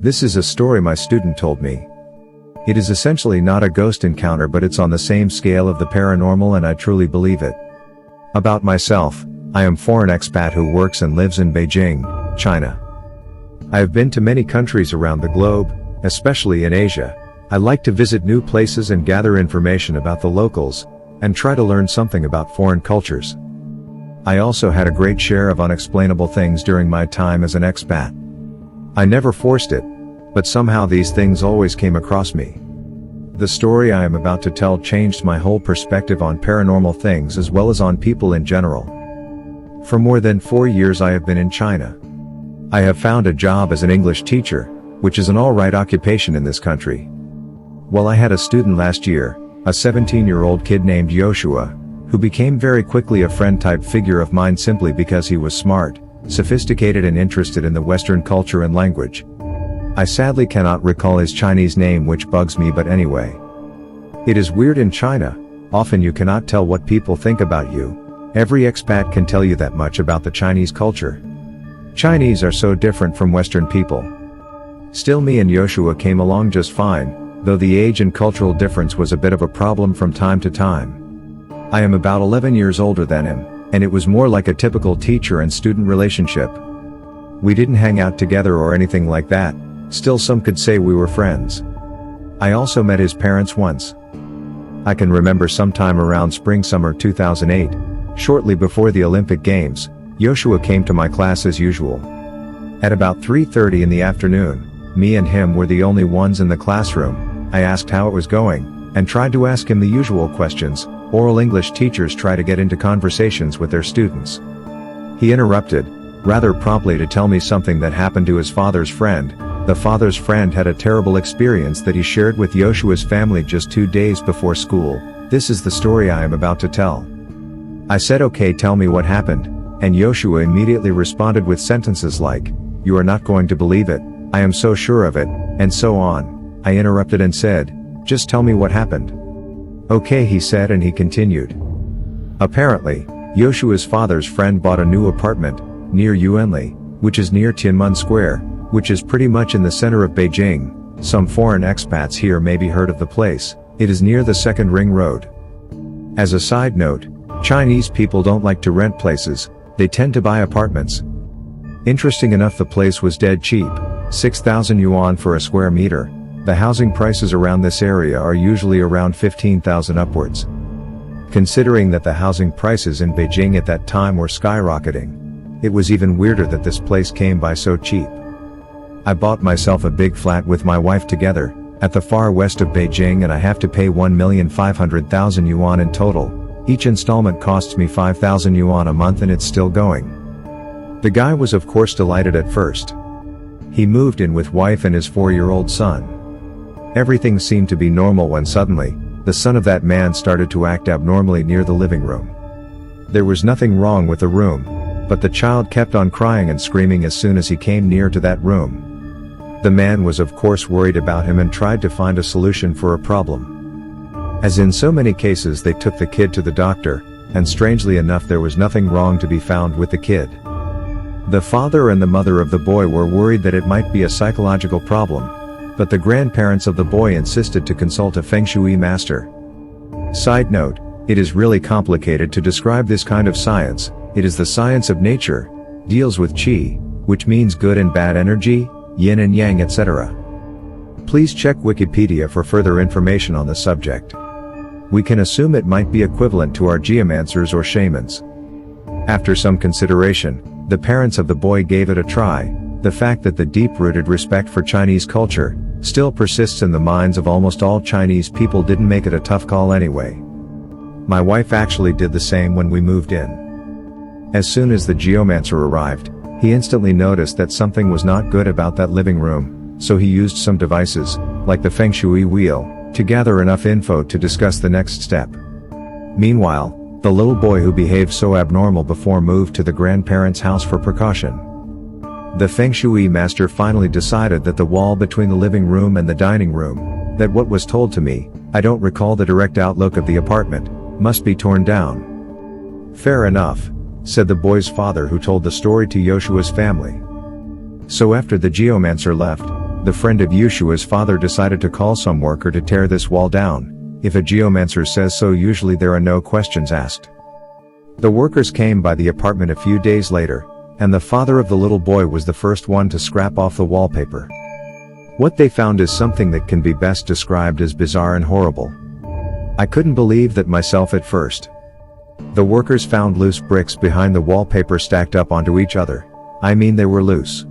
This is a story my student told me. It is essentially not a ghost encounter, but it's on the same scale of the paranormal, and I truly believe it. About myself, I am foreign expat who works and lives in Beijing, China. I have been to many countries around the globe, especially in Asia. I like to visit new places and gather information about the locals, and try to learn something about foreign cultures. I also had a great share of unexplainable things during my time as an expat. I never forced it, but somehow these things always came across me. The story I am about to tell changed my whole perspective on paranormal things as well as on people in general. For more than 4 years I have been in China. I have found a job as an English teacher, which is an alright occupation in this country. Well, I had a student last year, a 17-year-old kid named Joshua, who became very quickly a friend-type figure of mine simply because he was smart, sophisticated and interested in the Western culture and language. I sadly cannot recall his Chinese name, which bugs me, but anyway. It is weird in China, often you cannot tell what people think about you. Every expat can tell you that much about the Chinese culture. Chinese are so different from Western people. Still, me and Joshua came along just fine, though the age and cultural difference was a bit of a problem from time to time. I am about 11 years older than him, and it was more like a typical teacher and student relationship. We didn't hang out together or anything like that, still some could say we were friends. I also met his parents once. I can remember sometime around spring-summer 2008, shortly before the Olympic Games, Joshua came to my class as usual. At about 3:30 in the afternoon, me and him were the only ones in the classroom. I asked how it was going, and tried to ask him the usual questions oral English teachers try to get into conversations with their students. He interrupted, rather promptly, to tell me something that happened to his father's friend. The father's friend had a terrible experience that he shared with Joshua's family just 2 days before school. This is the story I am about to tell. I said, "Okay, tell me what happened," and Joshua immediately responded with sentences like, "You are not going to believe it, I am so sure of it," and so on. I interrupted and said, "Just tell me what happened." "Okay," he said, and he continued. Apparently, Joshua's father's friend bought a new apartment, near Yuanli, which is near Tiananmen Square, which is pretty much in the center of Beijing. Some foreign expats here may be heard of the place. It is near the Second Ring Road. As a side note, Chinese people don't like to rent places, they tend to buy apartments. Interesting enough, the place was dead cheap, 6,000 yuan for a square meter. The housing prices around this area are usually around 15,000 upwards. Considering that the housing prices in Beijing at that time were skyrocketing, it was even weirder that this place came by so cheap. I bought myself a big flat with my wife together, at the far west of Beijing, and I have to pay 1,500,000 yuan in total. Each installment costs me 5,000 yuan a month, and it's still going. The guy was of course delighted at first. He moved in with wife and his 4-year-old son. Everything seemed to be normal when suddenly, the son of that man started to act abnormally near the living room. There was nothing wrong with the room, but the child kept on crying and screaming as soon as he came near to that room. The man was of course worried about him and tried to find a solution for a problem. As in so many cases, they took the kid to the doctor, and strangely enough there was nothing wrong to be found with the kid. The father and the mother of the boy were worried that it might be a psychological problem, but the grandparents of the boy insisted to consult a Feng Shui master. Side note, it is really complicated to describe this kind of science. It is the science of nature, deals with qi, which means good and bad energy, yin and yang, etc. Please check Wikipedia for further information on the subject. We can assume it might be equivalent to our geomancers or shamans. After some consideration, the parents of the boy gave it a try. The fact that the deep-rooted respect for Chinese culture still persists in the minds of almost all Chinese people didn't make it a tough call anyway. My wife actually did the same when we moved in. As soon as the geomancer arrived, he instantly noticed that something was not good about that living room, so he used some devices, like the Feng Shui wheel, to gather enough info to discuss the next step. Meanwhile, the little boy who behaved so abnormal before moved to the grandparents' house for precaution. The Feng Shui master finally decided that the wall between the living room and the dining room, that what was told to me, I don't recall the direct outlook of the apartment, must be torn down. Fair enough, said the boy's father, who told the story to Joshua's family. So after the geomancer left, The friend of Yeshua's father decided to call some worker to tear this wall down. If a geomancer says so, usually there are no questions asked. The workers came by the apartment a few days later, and the father of the little boy was the first one to scrap off the wallpaper. What they found is something that can be best described as bizarre and horrible. I couldn't believe that myself at first. The workers found loose bricks behind the wallpaper stacked up onto each other. I mean, they were loose.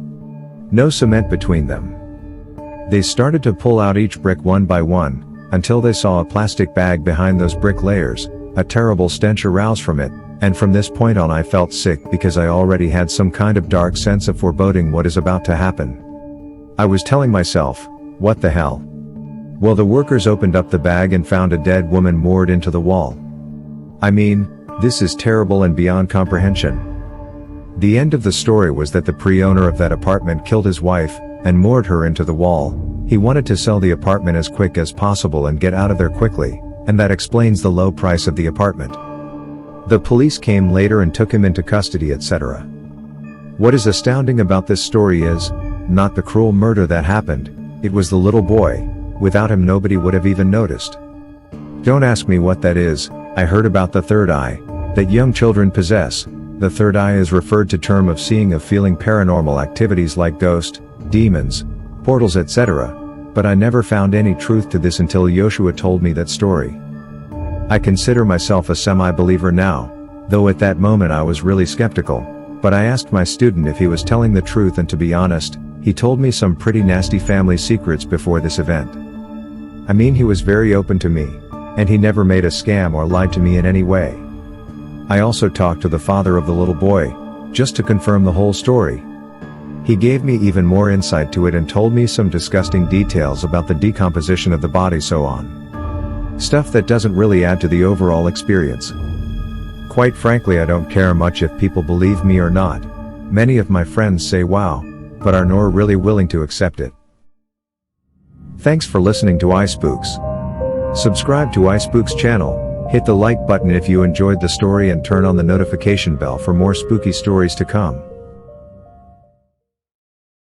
No cement between them. They started to pull out each brick one by one, until they saw a plastic bag behind those brick layers. A terrible stench arose from it, and from this point on I felt sick because I already had some kind of dark sense of foreboding what is about to happen. I was telling myself, what the hell? Well, the workers opened up the bag and found a dead woman moored into the wall. I mean, this is terrible and beyond comprehension. The end of the story was that the pre-owner of that apartment killed his wife, and moored her into the wall. He wanted to sell the apartment as quick as possible and get out of there quickly, and that explains the low price of the apartment. The police came later and took him into custody, etc. What is astounding about this story is, not the cruel murder that happened, it was the little boy. Without him nobody would have even noticed. Don't ask me what that is. I heard about the third eye, that young children possess. The third eye is referred to term of seeing of feeling paranormal activities like ghosts, demons, portals, etc. But I never found any truth to this until Yeshua told me that story. I consider myself a semi-believer now, though at that moment I was really skeptical, but I asked my student if he was telling the truth, and to be honest, he told me some pretty nasty family secrets before this event. I mean, he was very open to me, and he never made a scam or lied to me in any way. I also talked to the father of the little boy, just to confirm the whole story. He gave me even more insight to it and told me some disgusting details about the decomposition of the body, so on. Stuff that doesn't really add to the overall experience. Quite frankly, I don't care much if people believe me or not. Many of my friends say wow, but are nor really willing to accept it. Thanks for listening to iSpooks. Subscribe to iSpooks channel, hit the like button if you enjoyed the story, and turn on the notification bell for more spooky stories to come.